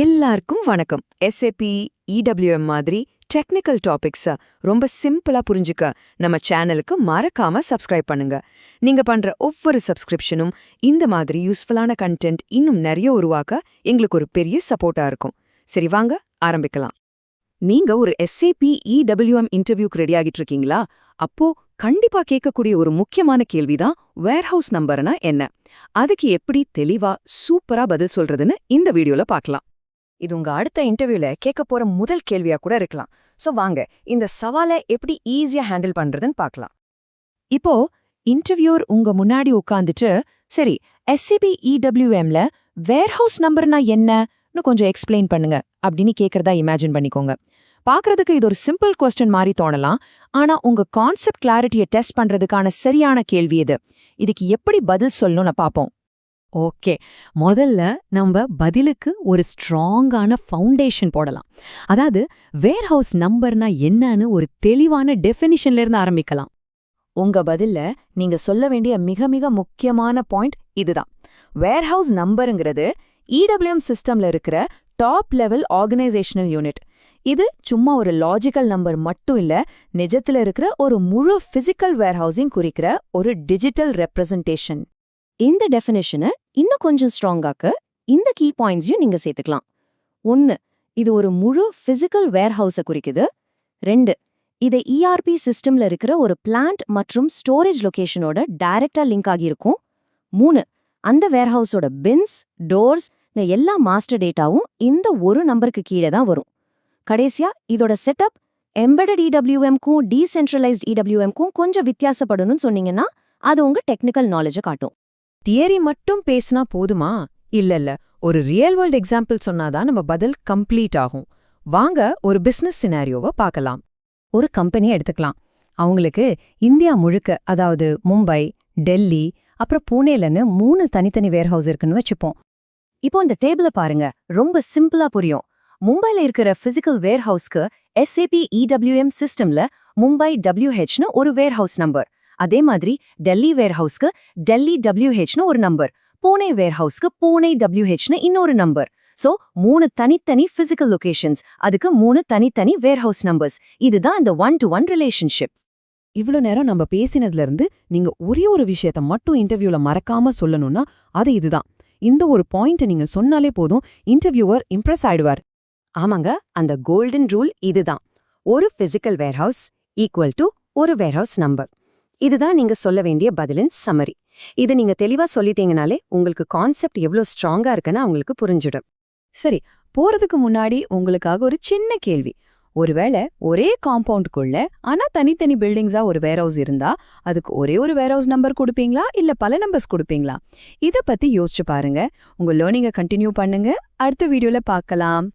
எல்லாருக்கும் வணக்கம். SAP, EWM மாதிரி டெக்னிக்கல் டாபிக்ஸ ரொம்ப சிம்பிளா புரிஞ்சுக்க நம்ம சேனலுக்கு மறக்காம சப்ஸ்கிரைப் பண்ணுங்க. நீங்க பண்ற ஒவ்வொரு சப்ஸ்கிரிப்ஷனும் இந்த மாதிரி யூஸ்ஃபுல்லான கண்டென்ட் இன்னும் நிறைய உருவாக்க எங்களுக்கு ஒரு பெரிய சப்போர்ட்டா இருக்கும். சரி, வாங்க ஆரம்பிக்கலாம். நீங்க ஒரு SAP EWM இன்டர்வியூக்கு ரெடி ஆகிட்டு இருக்கீங்களா? அப்போ கண்டிப்பா கேட்கக்கூடிய ஒரு முக்கியமான கேள்விதான் வேர்ஹவுஸ் நம்பர்னா என்ன? அதுக்கு எப்படி தெளிவா சூப்பரா பதில் சொல்றதுன்னு இந்த வீடியோல பார்க்கலாம். இது உங்க அடுத்த இன்டர்வியூல கேட்க போற முதல் கேள்வியா கூட இருக்கலாம். சோ வாங்க இந்த சவாலை எப்படி ஈஸியா ஹேண்டில் பண்றதுன்னு பார்க்கலாம். இப்போ இன்டர்வியூர் உங்க முன்னாடி உட்காந்துட்டு, சரி SAP EWMல வேர்ஹவுஸ் நம்பர்னா என்னன்னு கொஞ்சம் எக்ஸ்பிளைன் பண்ணுங்க அப்படின்னு கேட்கறதா இமேஜின் பண்ணிக்கோங்க. பார்க்கறதுக்கு இது ஒரு சிம்பிள் கொஸ்டின் மாதிரி தோணலாம், ஆனா உங்க கான்செப்ட் கிளாரிட்டியை டெஸ்ட் பண்றதுக்கான சரியான கேள்வி இது. இதுக்கு எப்படி பதில் சொல்லணும்னு பார்ப்போம். ஓகே, முதல்ல நம்ம பதிலுக்கு ஒரு ஸ்ட்ராங்கான ஃபவுண்டேஷன் போடலாம். அதாவது வேர்ஹவுஸ் நம்பர்னா என்னன்னு ஒரு தெளிவான டெஃபினிஷன்ல இருந்து ஆரம்பிக்கலாம். உங்க பதில்ல நீங்க சொல்ல வேண்டிய மிக மிக முக்கியமான பாயிண்ட் இதுதான். வேர்ஹவுஸ் நம்பருங்கிறது EWM சிஸ்டம்ல இருக்கிற டாப் லெவல் ஆர்கனைசேஷனல் யூனிட். இது சும்மா ஒரு லாஜிக்கல் நம்பர் மட்டும் இல்ல, நிஜத்துல இருக்கிற ஒரு முழு பிசிக்கல் வேர்ஹவுசிங் குறிக்கிற ஒரு டிஜிட்டல் ரெப்ரசன்டேஷன். இந்த டெஃபினிஷனை இன்னும் கொஞ்சம் ஸ்ட்ராங்காக்க இந்த கீ பாயிண்ட்ஸையும் நீங்க சேர்த்துக்கலாம். 1. இது ஒரு முழு பிசிக்கல் வேர்ஹவுஸை குறிக்குது. 2. இதை ERP சிஸ்டம்ல இருக்கிற ஒரு பிளான்ட் மற்றும் ஸ்டோரேஜ் லொகேஷனோட டைரக்டா லிங்க் ஆகியிருக்கும். 3. அந்த வேர்ஹவுஸோட பின்ஸ், டோர்ஸ் எல்லா மாஸ்டர் டேட்டாவும் இந்த ஒரு நம்பருக்கு கீழே தான் வரும். கடைசியா இதோட செட்டப் எம்பெடட் EWM-க்கும் டீசென்ட்ரலைஸ்ட் EWM-க்கும் கொஞ்சம் வித்தியாசப்படணும்னு சொன்னீங்கன்னா அது உங்க டெக்னிக்கல் நாலேஜை காட்டும். தியரி மட்டும் பேசினா போதுமா? இல்ல, ஒரு ரியல் வேர்ல்ட் எக்ஸாம்பிள் சொன்னாதான் நம்ம பதில் கம்ப்ளீட் ஆகும். வாங்க ஒரு பிசினஸ் சினாரியோவை பார்க்கலாம். ஒரு கம்பெனி எடுத்துக்கலாம். அவங்களுக்கு இந்தியா முழுக்க, அதாவது மும்பை, டெல்லி, அப்புறம் பூனேலன்னு 3 தனித்தனி வேர்ஹவுஸ் இருக்குன்னு வச்சுப்போம். இப்போ இந்த டேபிள பாருங்க, ரொம்ப சிம்பிளா புரியும். மும்பைல இருக்கிற பிசிக்கல் வேர்ஹவுஸ்க்கு SAP EWM சிஸ்டம்ல மும்பை WHன்னு ஒரு வேர்ஹவுஸ் நம்பர். அதே மாதிரி டெல்லி வேர்ஹவுஸ்க்கு டெல்லி WHன்னு ஒரு நம்பர், பூனே வேர்ஹவுஸ்க்கு பூனே WHன்னு இன்னொரு நம்பர். சோ 3 தனித்தனி பிசிக்கல் லொகேஷன்ஸ், அதுக்கு 3 தனித்தனி வேர்ஹவுஸ் நம்பர்ஸ். இதுதான் இந்த 1-to-1 ரிலேஷன்ஷிப். இவ்ளோ நேரம் நம்ம பேசினதுல இருந்து நீங்க ஒரே ஒரு விஷயத்த மட்டும் இன்டர்வியூல மறக்காம சொல்லணும்னா அது இதுதான். இந்த ஒரு பாயிண்ட்டை நீங்க சொன்னாலே போதும், இன்டர்வியூவர் இம்ப்ரெஸ் ஆயிடுவார். ஆமாங்க, அந்த கோல்டன் ரூல் இதுதான். ஒரு பிசிக்கல் வேர்ஹவுஸ் ஈக்குவல் டு ஒரு வேர்ஹவுஸ் நம்பர். இதுதான் நீங்க சொல்ல வேண்டிய பதிலின் சம்மரி. இது நீங்க தெளிவா சொல்லிட்டீங்கனாலே உங்களுக்கு கான்செப்ட் எவ்வளவு ஸ்ட்ராங்கா இருக்குன்னு அவங்களுக்கு புரிஞ்சிடும். சரி, போறதுக்கு முன்னாடி உங்களுக்காக ஒரு சின்ன கேள்வி. ஒருவேளை ஒரே காம்பவுண்டுக்குள்ள ஆனா தனித்தனி பில்டிங்ஸா ஒரு வேர்ஹவுஸ் இருந்தா அதுக்கு ஒரே ஒரு வேர்ஹவுஸ் நம்பர் கொடுப்பீங்களா இல்ல பல நம்பர்ஸ் கொடுப்பீங்களா? இத பத்தி யோசிச்சு பாருங்க. உங்க லேர்னிங்கை கண்டினியூ பண்ணுங்க. அடுத்த வீடியோல பார்க்கலாம்.